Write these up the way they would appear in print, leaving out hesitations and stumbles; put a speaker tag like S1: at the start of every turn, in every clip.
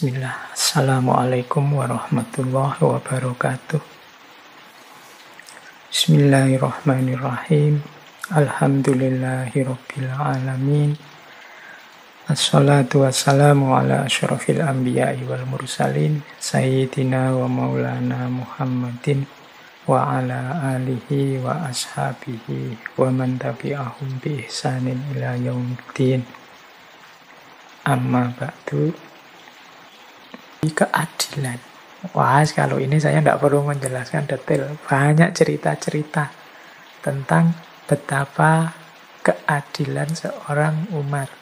S1: Bismillah. Assalamualaikum warahmatullahi wabarakatuh. Bismillahirrahmanirrahim. Alhamdulillahirabbil alamin. Assalatu wassalamu ala asyrafil anbiya'i wal mursalin sayyidina wa maulana Muhammadin wa ala alihi wa ashabihi wa man tabi'ahum bi ihsanin ila yaumiddin. Amma ba'du. Keadilan. Wah, kalau ini saya tidak perlu menjelaskan detail. Banyak cerita-cerita tentang betapa keadilan seorang Umar.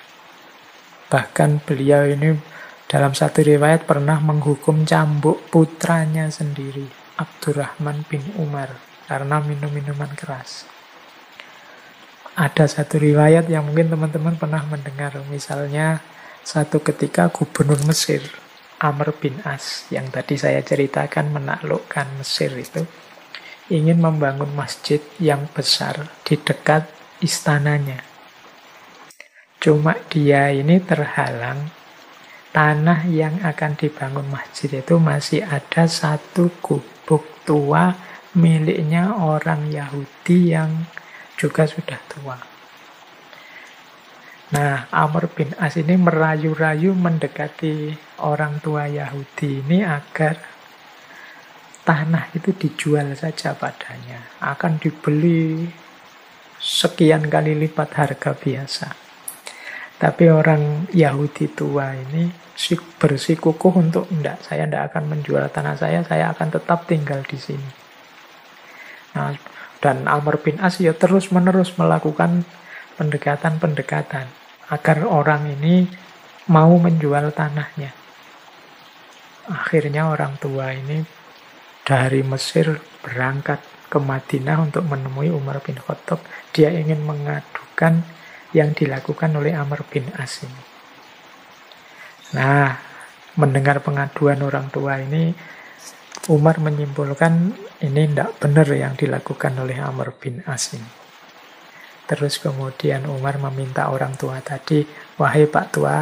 S1: Bahkan beliau ini dalam satu riwayat pernah menghukum cambuk putranya sendiri, Abdurrahman bin Umar, karena minum minuman keras. Ada satu riwayat yang mungkin teman-teman pernah mendengar. Misalnya satu ketika gubernur Mesir, Amr bin As, yang tadi saya ceritakan menaklukkan Mesir itu, ingin membangun masjid yang besar di dekat istananya. Cuma dia ini terhalang, tanah yang akan dibangun masjid itu masih ada satu gubuk tua miliknya orang Yahudi yang juga sudah tua. Nah, Amr bin As ini merayu-rayu mendekati orang tua Yahudi ini agar tanah itu dijual saja padanya. Akan dibeli sekian kali lipat harga biasa. Tapi orang Yahudi tua ini bersikukuh untuk, saya tidak akan menjual tanah saya akan tetap tinggal di sini. Nah, dan Amr bin As ya terus-menerus melakukan pendekatan-pendekatan agar orang ini mau menjual tanahnya. Akhirnya orang tua ini dari Mesir berangkat ke Madinah untuk menemui Umar bin Khattab. Dia ingin mengadukan yang dilakukan oleh Amr bin As ini. Nah, mendengar pengaduan orang tua ini, Umar menyimpulkan ini tidak benar yang dilakukan oleh Amr bin As ini. Terus kemudian Umar meminta orang tua tadi, wahai Pak Tua,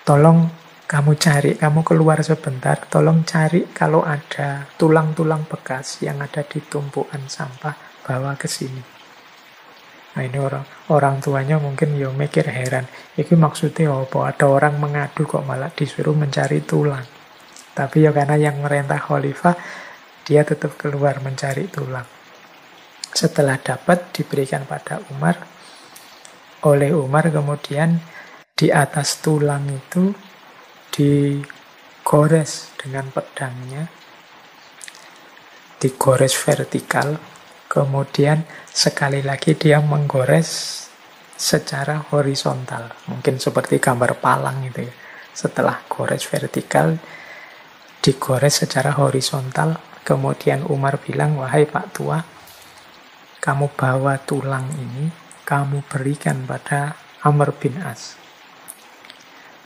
S1: tolong kamu cari, kamu keluar sebentar, tolong cari kalau ada tulang-tulang bekas yang ada di tumpukan sampah, bawa ke sini. Nah, ini orang tuanya mungkin ya mikir heran, ini maksudnya apa? Ada orang mengadu kok malah disuruh mencari tulang. Tapi ya karena yang merintah khalifah, dia tetap keluar mencari tulang. Setelah dapat, diberikan pada Umar. Oleh Umar kemudian di atas tulang itu digores dengan pedangnya, digores vertikal. Kemudian sekali lagi dia menggores secara horizontal, mungkin seperti gambar palang gitu ya. Setelah gores vertikal, digores secara horizontal. Kemudian Umar bilang, wahai Pak Tua, kamu bawa tulang ini, kamu berikan pada Amr bin As.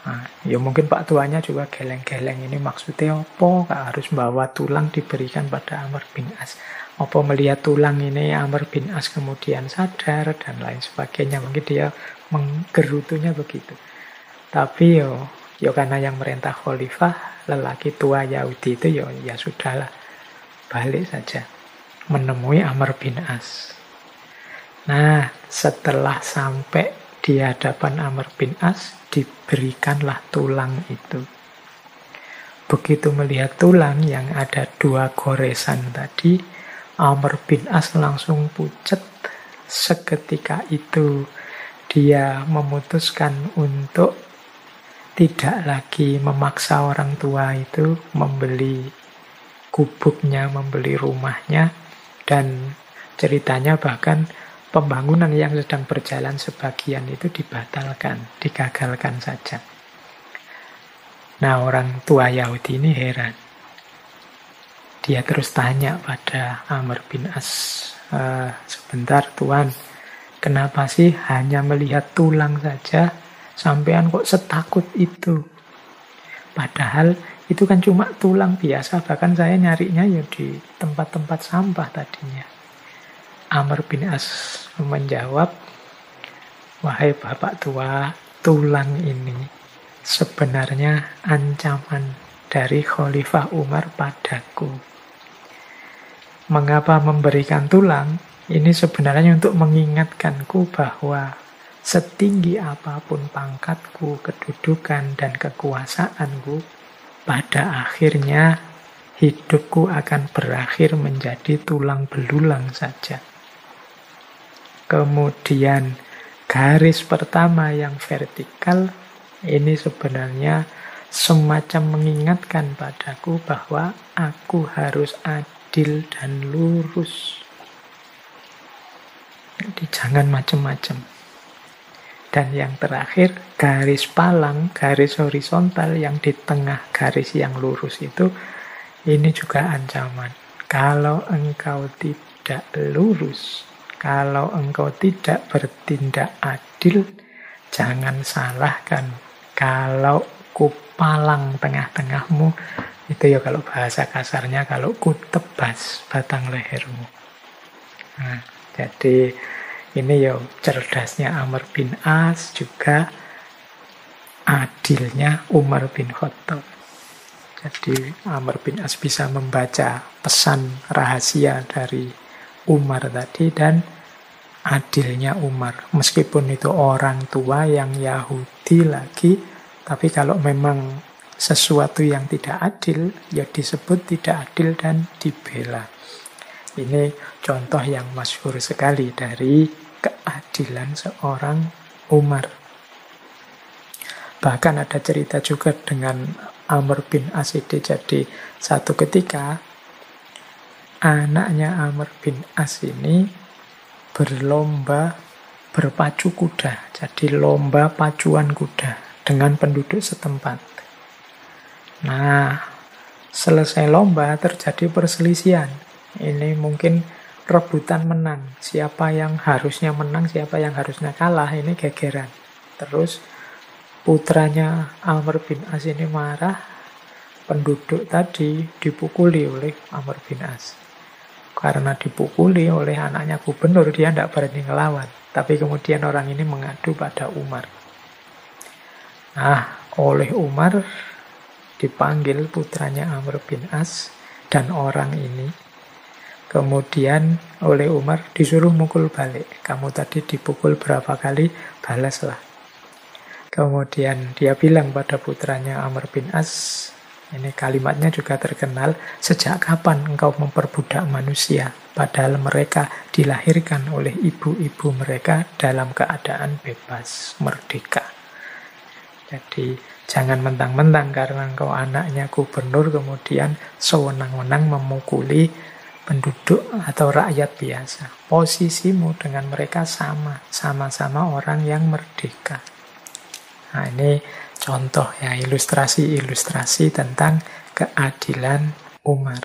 S1: Nah, ya mungkin Pak Tuanya juga geleng-geleng, ini maksudnya apa? Kak harus bawa tulang diberikan pada Amr bin As. Apa melihat tulang ini Amr bin As kemudian sadar dan lain sebagainya. Mungkin dia menggerutunya begitu. Tapi yo karena yang merintah khalifah, lelaki tua Yahudi itu ya sudahlah, balik saja menemui Amr bin As. Nah, setelah sampai di hadapan Amr bin As, diberikanlah tulang itu. Begitu melihat tulang yang ada dua goresan tadi, Amr bin As langsung pucat. Seketika itu dia memutuskan untuk tidak lagi memaksa orang tua itu membeli gubuknya, membeli rumahnya, dan ceritanya bahkan pembangunan yang sedang berjalan sebagian itu dibatalkan, digagalkan saja. Nah, orang tua Yahudi ini heran. Dia terus tanya pada Amr bin As, sebentar Tuan, kenapa sih hanya melihat tulang saja, sampean kok setakut itu? Padahal itu kan cuma tulang biasa, bahkan saya nyarinya ya di tempat-tempat sampah tadinya. Amr bin As menjawab, wahai Bapak Tua, tulang ini sebenarnya ancaman dari Khalifah Umar padaku. Mengapa memberikan tulang? Ini sebenarnya untuk mengingatkanku bahwa setinggi apapun pangkatku, kedudukan, dan kekuasaanku, pada akhirnya hidupku akan berakhir menjadi tulang belulang saja. Kemudian garis pertama yang vertikal, ini sebenarnya semacam mengingatkan padaku bahwa aku harus adil dan lurus. Jadi jangan macam-macam. Dan yang terakhir, garis palang, garis horizontal yang di tengah garis yang lurus itu, ini juga ancaman. Kalau engkau tidak lurus, kalau engkau tidak bertindak adil, jangan salahkan kalau kupalang tengah-tengahmu, itu ya kalau bahasa kasarnya, kalau kutebas batang lehermu. Nah, jadi ini ya cerdasnya Amr bin As, juga adilnya Umar bin Khattab. Jadi Amr bin As bisa membaca pesan rahasia dari Umar tadi, dan adilnya Umar. Meskipun itu orang tua yang Yahudi lagi, tapi kalau memang sesuatu yang tidak adil, ya disebut tidak adil dan dibela. Ini contoh yang masyhur sekali dari keadilan seorang Umar. Bahkan ada cerita juga dengan Amr bin As ini. Jadi satu ketika anaknya Amr bin As ini berlomba berpacu kuda. Jadi lomba pacuan kuda dengan penduduk setempat. Nah, selesai lomba terjadi perselisihan. Ini mungkin rebutan menang. Siapa yang harusnya menang, siapa yang harusnya kalah, ini gegeran. Terus putranya Amr bin As ini marah. Penduduk tadi dipukuli oleh Amr bin As. Karena dipukuli oleh anaknya gubernur, dia tidak berani ngelawan. Tapi kemudian orang ini mengadu pada Umar. Nah, oleh Umar dipanggil putranya Amr bin As dan orang ini. Kemudian oleh Umar disuruh mukul balik. Kamu tadi dipukul berapa kali, balaslah. Kemudian dia bilang pada putranya Amr bin As, ini kalimatnya juga terkenal, sejak kapan engkau memperbudak manusia, padahal mereka dilahirkan oleh ibu-ibu mereka dalam keadaan bebas, merdeka. Jadi jangan mentang-mentang karena engkau anaknya gubernur kemudian sewenang-wenang memukuli penduduk atau rakyat biasa. Posisimu dengan mereka sama, sama-sama orang yang merdeka. Nah, ini contoh ya, ilustrasi-ilustrasi tentang keadilan Umar.